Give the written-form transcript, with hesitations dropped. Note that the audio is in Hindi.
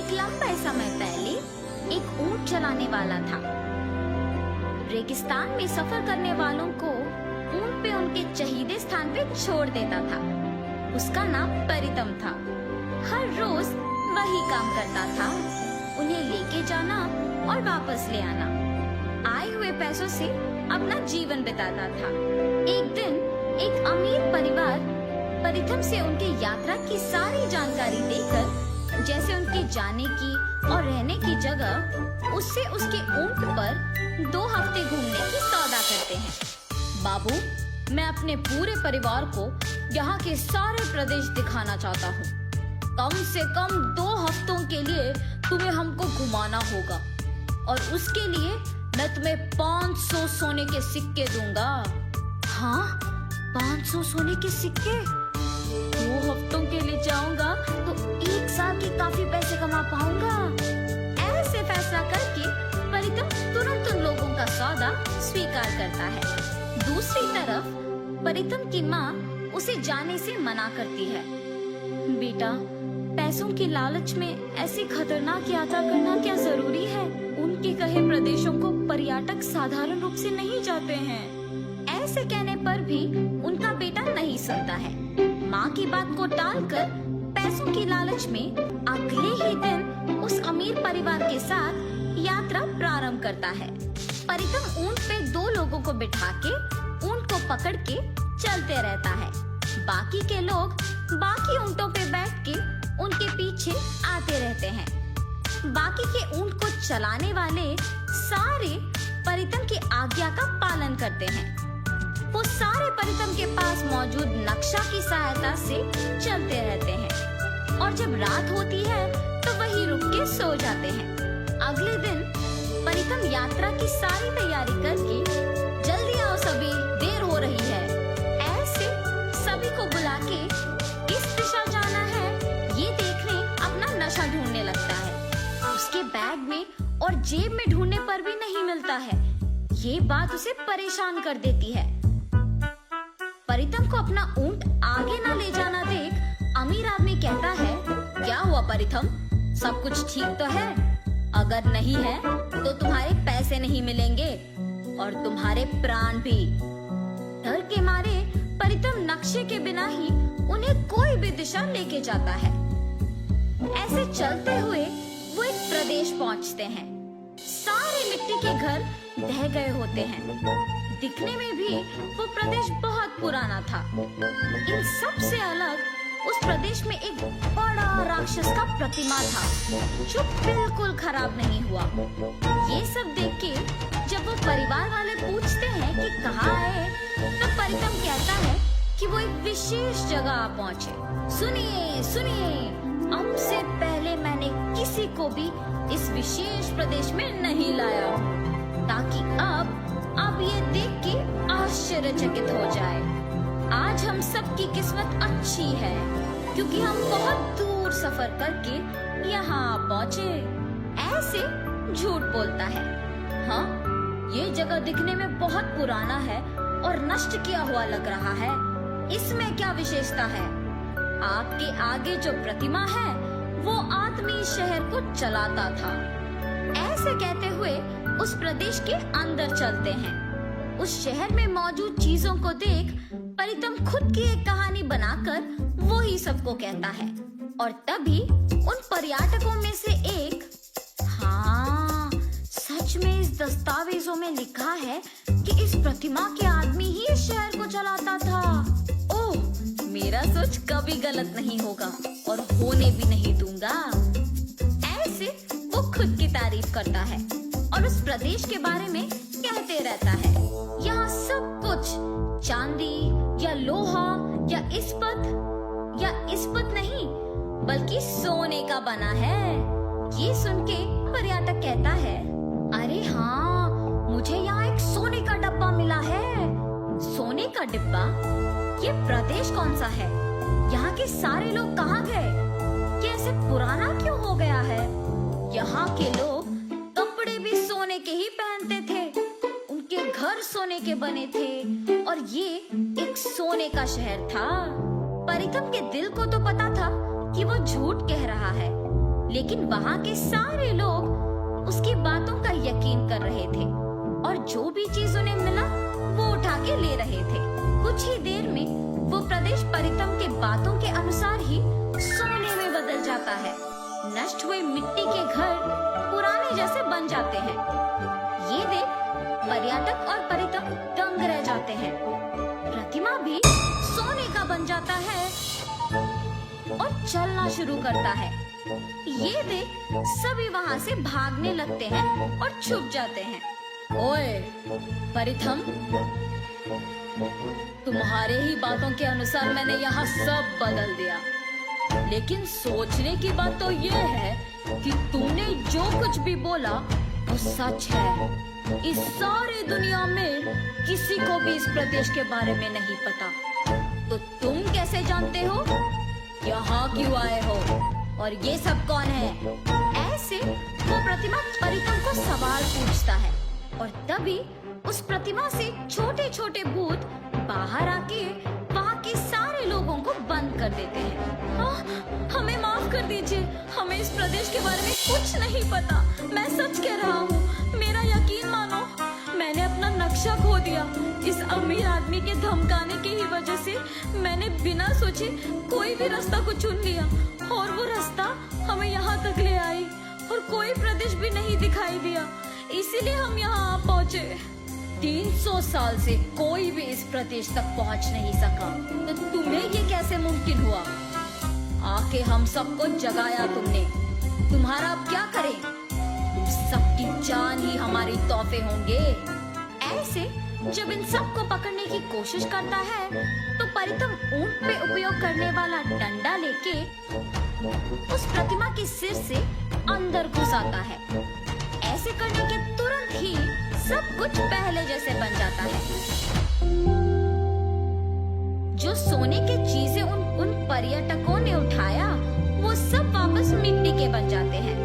एक लंबे समय पहले एक ऊंट चलाने वाला था। रेगिस्तान में सफर करने वालों को ऊंट पे उनके चहीदे स्थान पे छोड़ देता था। उसका नाम परितम था। हर रोज वही काम करता था, उन्हें लेके जाना और वापस ले आना। आए हुए पैसों से अपना जीवन बिताता था। एक दिन एक अमीर परिवार परितम से उनके यात्रा की सारी जानकारी देकर, जैसे उनके जाने की और रहने की जगह, उससे उसके ऊंट पर 2 हफ्ते घूमने की सौदा करते हैं। बाबू, मैं अपने पूरे परिवार को यहाँ के सारे प्रदेश दिखाना चाहता हूँ। कम से कम 2 हफ्तों के लिए तुम्हें हमको घुमाना होगा और उसके लिए मैं तुम्हें 500 सोने के सिक्के दूंगा। हाँ, 500 सोने के सिक्के? 2 हफ्तों के लिए जाऊंगा तो 1 साल के काफी पैसे कमा पाऊंगा। ऐसे फैसला करके परितम तुरंत उन लोगों का सौदा स्वीकार करता है। दूसरी तरफ परितम की माँ उसे जाने से मना करती है। बेटा, पैसों की लालच में ऐसी खतरनाक यात्रा करना क्या जरूरी है? उनके कहे प्रदेशों को पर्यटक साधारण रूप से नहीं जाते हैं। ऐसे कहने पर भी उनका बेटा नहीं सुनता है। माँ की बात को टालकर पैसों की लालच में अगले ही दिन उस अमीर परिवार के साथ यात्रा प्रारंभ करता है। परितम ऊंट पे 2 लोगों को बिठा के ऊंट को पकड़ के चलते रहता है। बाकी के लोग बाकी ऊंटों पे बैठ के उनके पीछे आते रहते हैं। बाकी के ऊंट को चलाने वाले सारे परितम की आज्ञा का पालन करते हैं। वो सारे परितम के पास मौजूद नक्शा की सहायता से चलते रहते हैं और जब रात होती है तो वहीं रुक के सो जाते हैं। अगले दिन परितम यात्रा की सारी तैयारी करके, जल्दी आओ सभी, देर हो रही है, ऐसे सभी को बुला के किस दिशा जाना है ये देखने अपना नशा ढूंढने लगता है। उसके बैग में और जेब में ढूंढने पर भी नहीं मिलता है। ये बात उसे परेशान कर देती है। परितम को अपना ऊंट आगे ना ले जाना देख अमीर आदमी कहता है, क्या हुआ परितम, सब कुछ ठीक तो है? अगर नहीं है तो तुम्हारे पैसे नहीं मिलेंगे और तुम्हारे प्राण भी। डर के मारे परितम नक्शे के बिना ही उन्हें कोई भी दिशा लेके जाता है। ऐसे चलते हुए वो एक प्रदेश पहुंचते हैं। सारे मिट्टी के घर ढह गए होते हैं। दिखने में भी वो प्रदेश बहुत पुराना था। इन सब से अलग उस प्रदेश में एक बड़ा राक्षस का प्रतिमा था जो बिल्कुल खराब नहीं हुआ। ये सब देख के जब वो परिवार वाले पूछते हैं कि कहाँ है, तो परितम कहता है कि वो एक विशेष जगह आ पहुँचे। सुनिए सुनिए, अब से पहले मैंने किसी को भी इस विशेष प्रदेश में नहीं लाया हूँ, ताकि अब आप ये देख के आश्चर्यचकित हो जाए। आज हम सबकी किस्मत अच्छी है क्योंकि हम बहुत दूर सफर करके यहाँ पहुँचे। ऐसे झूठ बोलता है। हाँ, ये जगह दिखने में बहुत पुराना है और नष्ट किया हुआ लग रहा है। इसमें क्या विशेषता है? आपके आगे जो प्रतिमा है वो आदमी शहर को चलाता था। ऐसे कहते हुए उस प्रदेश के अंदर चलते हैं। उस शहर में मौजूद चीजों को देख परितम खुद की एक कहानी बनाकर वो ही सबको कहता है। और तभी उन पर्यटकों में से एक, हाँ, सच में इस दस्तावेजों में लिखा है कि इस प्रतिमा के आदमी ही इस शहर को चलाता था। ओह, मेरा सोच कभी गलत नहीं होगा और होने भी नहीं दूंगा। ऐसे वो खुद की तारीफ करता है और उस प्रदेश के बारे में कहते रहता है। यहाँ सब कुछ चांदी या लोहा या इस्पत नहीं बल्कि सोने का बना है। ये सुन के पर्यटक कहता है, अरे हाँ, मुझे यहाँ एक सोने का डब्बा मिला है। सोने का डिब्बा? ये प्रदेश कौन सा है? यहाँ के सारे लोग कहाँ गए? ये ऐसे पुराना क्यों हो गया है? यहाँ के लोग कपड़े भी सोने के ही पहनते थे, उनके घर सोने के बने थे और ये एक सोने का शहर था। परितम के दिल को तो पता था कि वो झूठ कह रहा है, लेकिन वहाँ के सारे लोग उसकी बातों का यकीन कर रहे थे और जो भी चीज उन्हें मिला वो उठा के ले रहे थे। कुछ ही देर में वो प्रदेश परितम के बातों के अनुसार ही सोने में बदल जाता है। नष्ट हुए मिट्टी के घर पुराने जैसे बन जाते हैं। ये देख पर्यटक और परितम दंग रह जाते हैं। प्रतिमा भी सोने का बन जाता है और चलना शुरू करता है। ये देख सभी वहाँ से भागने लगते हैं और छुप जाते हैं। ओए परिथम, तुम्हारे ही बातों के अनुसार मैंने यहाँ सब बदल दिया, लेकिन सोचने की बात तो ये है कि तुमने जो कुछ भी बोला वो सच है। इस सारी दुनिया में किसी को भी इस प्रदेश के बारे में नहीं पता, तो तुम कैसे जानते हो? यहाँ क्यों आए हो और ये सब कौन है? ऐसे वो प्रतिमा परितम को सवाल पूछता है और तभी उस प्रतिमा से छोटे छोटे भूत बाहर आके वहाँ के सारे लोगों को बंद कर देते हैं। हमें माफ कर दीजिए, हमें इस प्रदेश के बारे में कुछ नहीं पता। मैं सच कह रहा हूँ, मेरा यकीन मानो, मैंने अपना नक्शा खो दिया। इस अमीर आदमी के धमकाने की ही वजह से मैंने बिना सोचे कोई भी रास्ता को चुन लिया और वो रास्ता हमें यहाँ तक ले आई और कोई प्रदेश भी नहीं दिखाई दिया, इसीलिए हम यहाँ आ पहुँचे। 300 साल से कोई भी इस प्रदेश तक पहुँच नहीं सका, तो तुम्हें ये कैसे मुमकिन हुआ? आके हम सबको जगाया तुमने, तुम्हारा अब क्या करें? तुम सबकी जान ही हमारी तोहफे होंगे। ऐसे जब इन सबको पकड़ने की कोशिश करता है तो परितम ऊंट पे उपयोग करने वाला डंडा लेके उस प्रतिमा के सिर से अंदर घुस आता है। ऐसे करने के तुरंत ही सब कुछ पहले जैसे बन जाता है। जो सोने के चीजें उन पर्यटकों ने उठाया वो सब वापस मिट्टी के बन जाते हैं।